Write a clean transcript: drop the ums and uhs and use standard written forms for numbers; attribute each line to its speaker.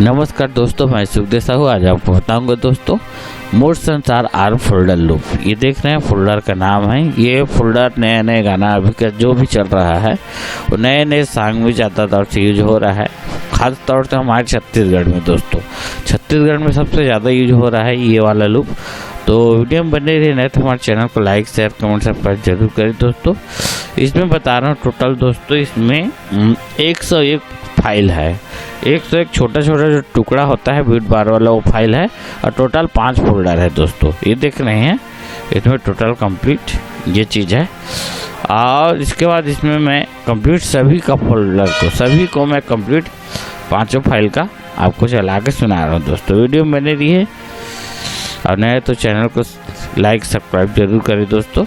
Speaker 1: नमस्कार दोस्तों, मैं सुखदेव साहू। आज आपको बताऊंगा दोस्तों मोर संसार आर फोल्डर लूप। ये देख रहे हैं फोल्डर का नाम है। ये फोल्डर नए नए गाना अभी का जो भी चल रहा है वो नए नए सॉन्ग में ज़्यादातर से यूज हो रहा है। खास तौर से हमारे छत्तीसगढ़ में दोस्तों, छत्तीसगढ़ में सबसे ज़्यादा यूज हो रहा है ये वाला लूप। तो वीडियो में बने रहे, नहीं तो हमारे चैनल को लाइक शेयर कमेंट सब्सक्राइब जरूर करें दोस्तों। इसमें बता रहा हूँ टोटल दोस्तों, इसमें 101 फाइल है। 101 छोटा छोटा जो टुकड़ा होता है बीट बार वाला वो फाइल है, और टोटल 5 फोल्डर है दोस्तों। ये देख रहे हैं, इसमें टोटल कंप्लीट ये चीज़ है। और इसके बाद इसमें मैं कंप्लीट सभी का फोल्डर को सभी को मैं कंप्लीट 5 फाइल का आपको चला के सुना रहा हूँ दोस्तों। वीडियो में बने रही है, और नए तो चैनल को लाइक सब्सक्राइब जरूर करें दोस्तों।